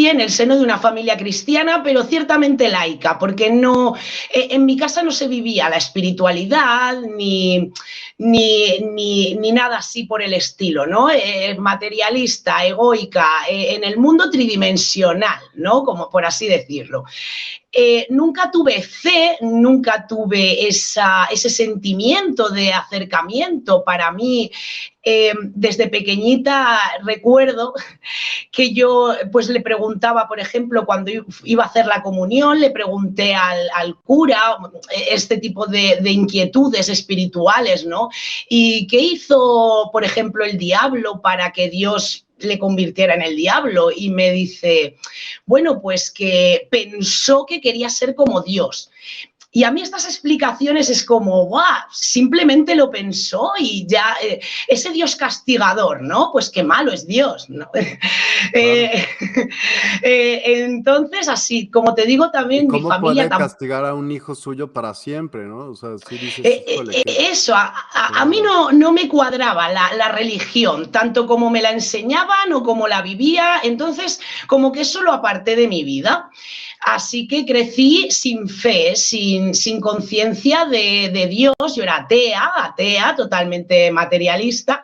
crecí en el seno de una familia cristiana, pero ciertamente laica, porque no, en mi casa no se vivía la espiritualidad ni nada así por el estilo, ¿no? Materialista, egoica, en el mundo tridimensional, ¿no? Como por así decirlo. Nunca tuve fe, nunca tuve ese sentimiento de acercamiento. Para mí, desde pequeñita recuerdo que yo pues le preguntaba, por ejemplo, cuando iba a hacer la comunión, le pregunté al cura este tipo de inquietudes espirituales, ¿no? ¿Y qué hizo, por ejemplo, el diablo para que Dios le convirtiera en el diablo? Y me dice, bueno, pues que pensó que quería ser como Dios. Y a mí estas explicaciones es como, ¡guau! Simplemente lo pensó y ya, ese Dios castigador, ¿no? Pues qué malo es Dios, ¿no? Entonces, así, como te digo, también ¿Y mi cómo familia... puede castigar a un hijo suyo para siempre, no? O sea, sí dices, híjole, Eso, a mí no me cuadraba la religión, tanto como me la enseñaban o como la vivía, entonces como que eso lo aparté de mi vida. Así que crecí sin fe, sin conciencia de Dios. Yo era atea, totalmente materialista.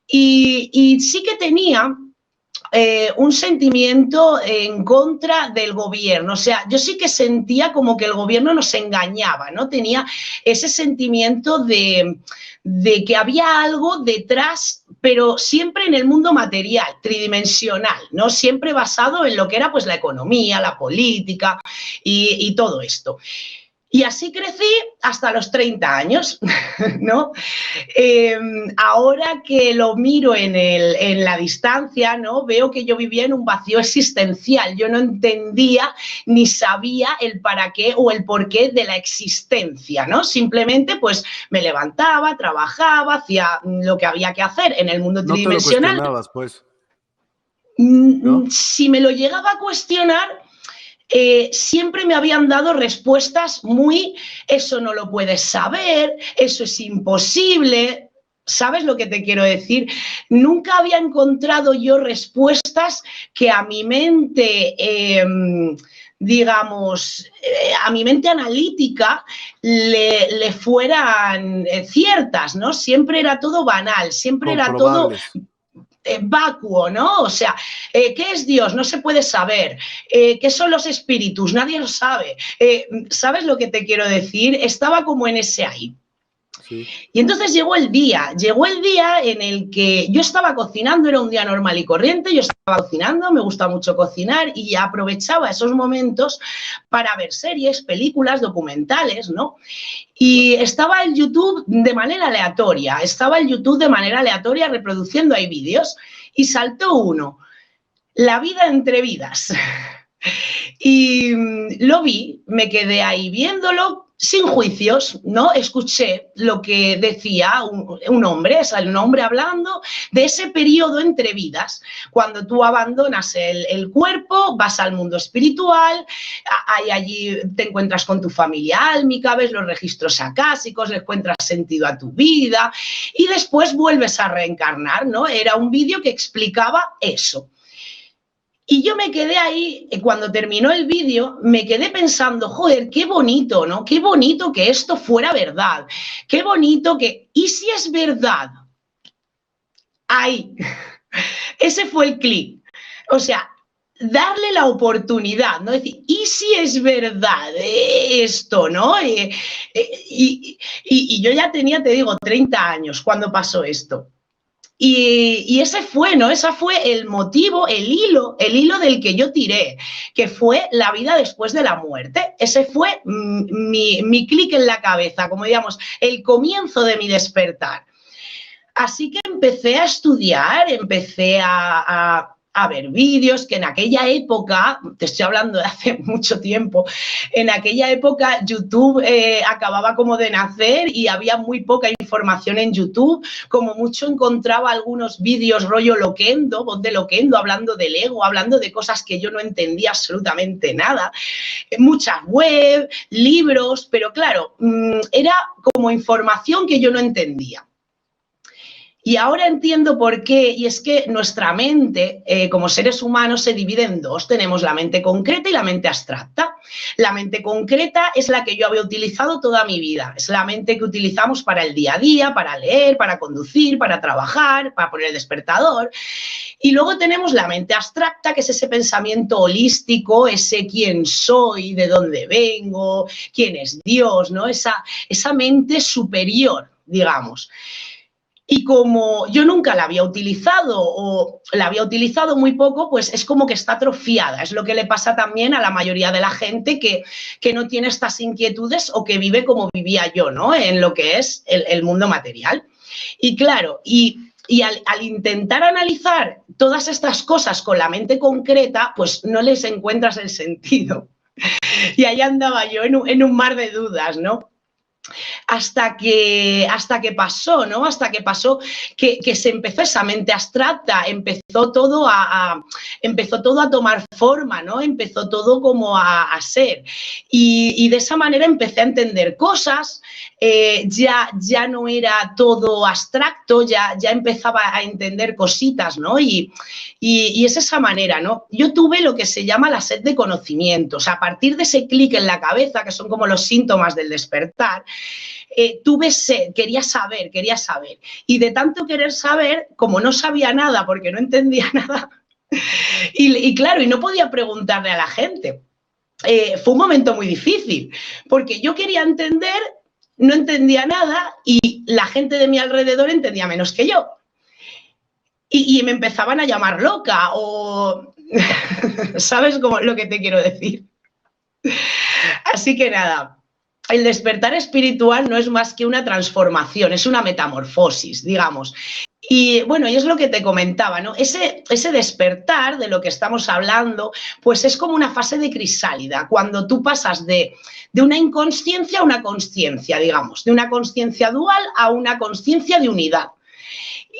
Y sí que tenía un sentimiento en contra del gobierno. O sea, yo sí que sentía como que el gobierno nos engañaba, ¿no? Tenía ese sentimiento de que había algo detrás, pero siempre en el mundo material, tridimensional, ¿no? Siempre basado en lo que era pues la economía, la política y todo esto. Y así crecí hasta los 30 años, ¿no? Ahora que lo miro en la distancia, ¿no? Veo que yo vivía en un vacío existencial. Yo no entendía ni sabía el para qué o el porqué de la existencia, ¿no? Simplemente pues me levantaba, trabajaba, hacía lo que había que hacer en el mundo tridimensional. No te lo cuestionabas, pues, ¿No? ¿no? Si me lo llegaba a cuestionar, siempre me habían dado respuestas muy, eso no lo puedes saber, eso es imposible. ¿Sabes lo que te quiero decir? Nunca había encontrado yo respuestas que a mi mente, digamos, a mi mente analítica le fueran ciertas, ¿no? Siempre era todo banal, siempre era todo vacuo, ¿no? O sea, ¿qué es Dios? No se puede saber. ¿Qué son los espíritus? Nadie lo sabe. ¿Sabes lo que te quiero decir? Estaba como en ese ahí. Sí. Y entonces llegó el día en el que yo estaba cocinando, era un día normal y corriente, yo estaba cocinando, me gusta mucho cocinar y aprovechaba esos momentos para ver series, películas, documentales, ¿no? Y estaba el YouTube de manera aleatoria, reproduciendo ahí vídeos y saltó uno, La vida entre vidas. Y lo vi, me quedé ahí viéndolo sin juicios, ¿no? Escuché lo que decía un hombre, o sea, un hombre hablando de ese periodo entre vidas, cuando tú abandonas el cuerpo, vas al mundo espiritual, allí te encuentras con tu familia álmica, ves los registros acásicos, le encuentras sentido a tu vida y después vuelves a reencarnar, ¿no? Era un vídeo que explicaba eso. Y yo me quedé ahí, cuando terminó el vídeo, me quedé pensando, joder, qué bonito, ¿no? Qué bonito que esto fuera verdad. Qué bonito que... ¿Y si es verdad? Ahí. Ese fue el clic. O sea, darle la oportunidad, ¿no? Decir, ¿y si es verdad esto, no? Y yo ya tenía, te digo, 30 años cuando pasó esto. Y ese fue, ¿no? Ese fue el motivo, el hilo del que yo tiré, que fue la vida después de la muerte. Ese fue mi clic en la cabeza, como digamos, el comienzo de mi despertar. Así que empecé a estudiar, empecé a ver vídeos, que en aquella época, te estoy hablando de hace mucho tiempo, en aquella época YouTube acababa como de nacer y había muy poca información en YouTube, como mucho encontraba algunos vídeos rollo Loquendo, voz de Loquendo, hablando del ego, hablando de cosas que yo no entendía absolutamente nada, muchas web, libros, pero claro, era como información que yo no entendía. Y ahora entiendo por qué, y es que nuestra mente, como seres humanos, se divide en dos. Tenemos la mente concreta y la mente abstracta. La mente concreta es la que yo había utilizado toda mi vida. Es la mente que utilizamos para el día a día, para leer, para conducir, para trabajar, para poner el despertador. Y luego tenemos la mente abstracta, que es ese pensamiento holístico, ese quién soy, de dónde vengo, quién es Dios, ¿no? Esa mente superior, digamos. Y como yo nunca la había utilizado o la había utilizado muy poco, pues es como que está atrofiada. Es lo que le pasa también a la mayoría de la gente que no tiene estas inquietudes o que vive como vivía yo, ¿no? En lo que es el mundo material. Y claro, y al intentar analizar todas estas cosas con la mente concreta, pues no les encuentras el sentido. Y ahí andaba yo en un mar de dudas, ¿no? Hasta que pasó, ¿no? Hasta que pasó que se empezó esa mente abstracta, empezó todo a tomar forma, ¿no? Empezó todo como a ser. Y de esa manera empecé a entender cosas, ya no era todo abstracto, ya empezaba a entender cositas, ¿no? Y es esa manera, ¿no? Yo tuve lo que se llama la sed de conocimientos. A partir de ese clic en la cabeza, que son como los síntomas del despertar, tuve sed, quería saber. Y de tanto querer saber, como no sabía nada porque no entendía nada, y claro, y no podía preguntarle a la gente. Fue un momento muy difícil, porque yo quería entender, no entendía nada y la gente de mi alrededor entendía menos que yo. Y me empezaban a llamar loca o... ¿Sabes lo que te quiero decir? Así que nada, el despertar espiritual no es más que una transformación, es una metamorfosis, digamos. Y bueno, y es lo que te comentaba, ¿no? Ese despertar de lo que estamos hablando, pues es como una fase de crisálida, cuando tú pasas de una inconsciencia a una consciencia, digamos, de una consciencia dual a una consciencia de unidad.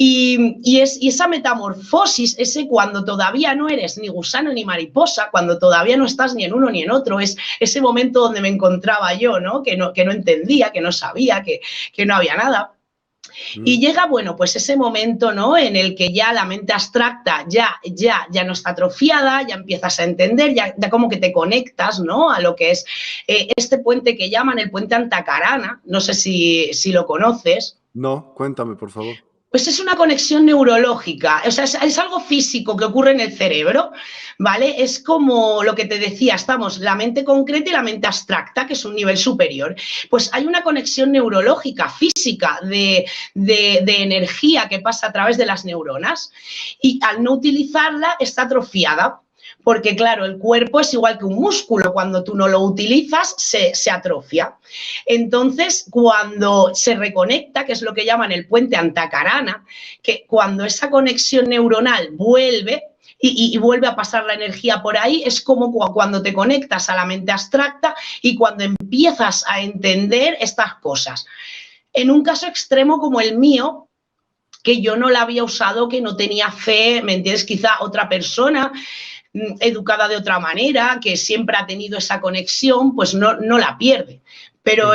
Y esa metamorfosis, ese cuando todavía no eres ni gusano ni mariposa, cuando todavía no estás ni en uno ni en otro, es ese momento donde me encontraba yo, ¿no? Que no entendía, que no sabía, que no había nada. Y llega, bueno, pues ese momento, ¿no? En el que ya la mente abstracta ya no está atrofiada, ya empiezas a entender, ya como que te conectas, ¿no? A lo que es este puente que llaman el puente Antacarana, no sé si lo conoces. No, cuéntame, por favor. Pues es una conexión neurológica, o sea, es algo físico que ocurre en el cerebro, ¿vale? Es como lo que te decía, estamos la mente concreta y la mente abstracta, que es un nivel superior. Pues hay una conexión neurológica, física, de energía que pasa a través de las neuronas y al no utilizarla está atrofiada. Porque, claro, el cuerpo es igual que un músculo, cuando tú no lo utilizas, se atrofia. Entonces, cuando se reconecta, que es lo que llaman el puente Antacarana, que cuando esa conexión neuronal vuelve y vuelve a pasar la energía por ahí, es como cuando te conectas a la mente abstracta y cuando empiezas a entender estas cosas. En un caso extremo como el mío, que yo no la había usado, que no tenía fe, ¿me entiendes? Quizá otra persona educada de otra manera, que siempre ha tenido esa conexión, pues no la pierde. Pero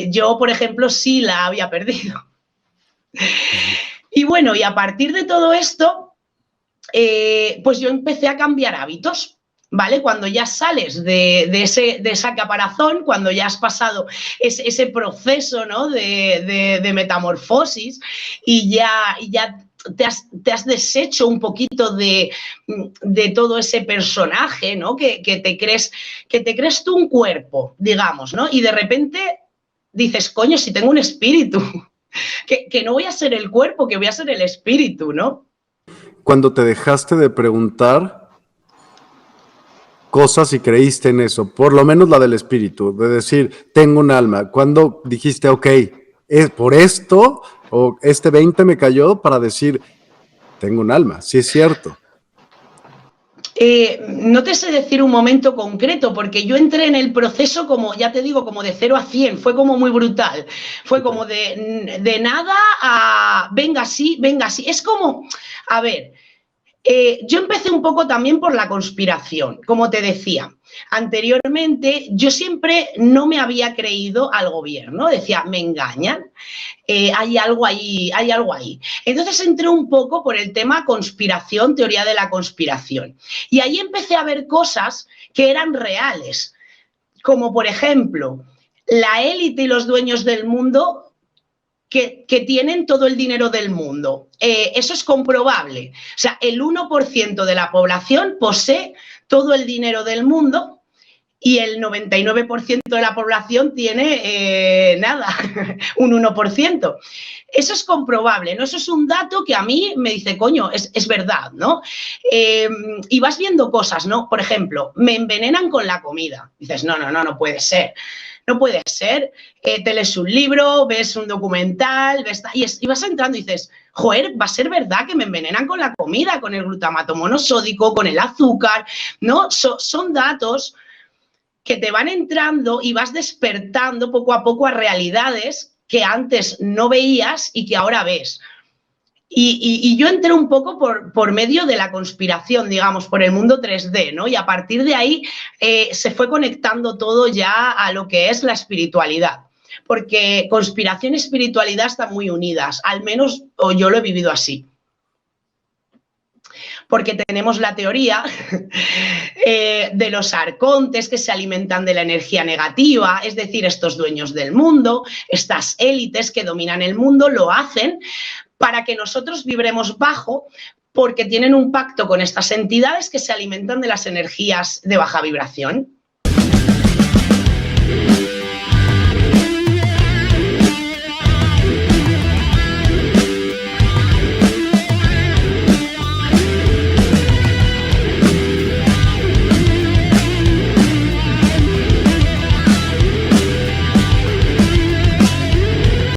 yo, por ejemplo, sí la había perdido. Y bueno, y a partir de todo esto, pues yo empecé a cambiar hábitos. ¿Vale? Cuando ya sales de esa caparazón, cuando ya has pasado ese proceso, ¿no? de metamorfosis y ya te has deshecho un poquito de todo ese personaje, ¿no? que te crees tú un cuerpo, digamos, ¿no? Y de repente dices, coño, si tengo un espíritu, que no voy a ser el cuerpo, que voy a ser el espíritu, ¿no? Cuando te dejaste de preguntar cosas y creíste en eso, por lo menos la del espíritu, de decir, tengo un alma, cuando dijiste, ok, es por esto, o este 20 me cayó para decir, tengo un alma, sí es cierto. No te sé decir un momento concreto, porque yo entré en el proceso como, ya te digo, como de 0 a 100, fue como muy brutal, fue como de nada a venga sí, es como, a ver, Yo empecé un poco también por la conspiración, como te decía. Anteriormente yo siempre no me había creído al gobierno, decía, me engañan, hay algo ahí, hay algo ahí. Entonces entré un poco por el tema conspiración, teoría de la conspiración. Y ahí empecé a ver cosas que eran reales, como por ejemplo, la élite y los dueños del mundo que tienen todo el dinero del mundo. Eso es comprobable. O sea, el 1% de la población posee todo el dinero del mundo y el 99% de la población tiene nada, un 1%. Eso es comprobable, ¿no? Eso es un dato que a mí me dice, coño, es verdad, ¿no? Y vas viendo cosas, ¿no? Por ejemplo, me envenenan con la comida. Dices, no puede ser. No puede ser, te lees un libro, ves un documental, y vas entrando y dices, joder, va a ser verdad que me envenenan con la comida, con el glutamato monosódico, con el azúcar, ¿no? Son datos que te van entrando y vas despertando poco a poco a realidades que antes no veías y que ahora ves. Y yo entré un poco por medio de la conspiración, digamos, por el mundo 3D, ¿no? Y a partir de ahí se fue conectando todo ya a lo que es la espiritualidad. Porque conspiración y espiritualidad están muy unidas, al menos o yo lo he vivido así. Porque tenemos la teoría de los arcontes que se alimentan de la energía negativa, es decir, estos dueños del mundo, estas élites que dominan el mundo, lo hacen para que nosotros vibremos bajo, porque tienen un pacto con estas entidades que se alimentan de las energías de baja vibración.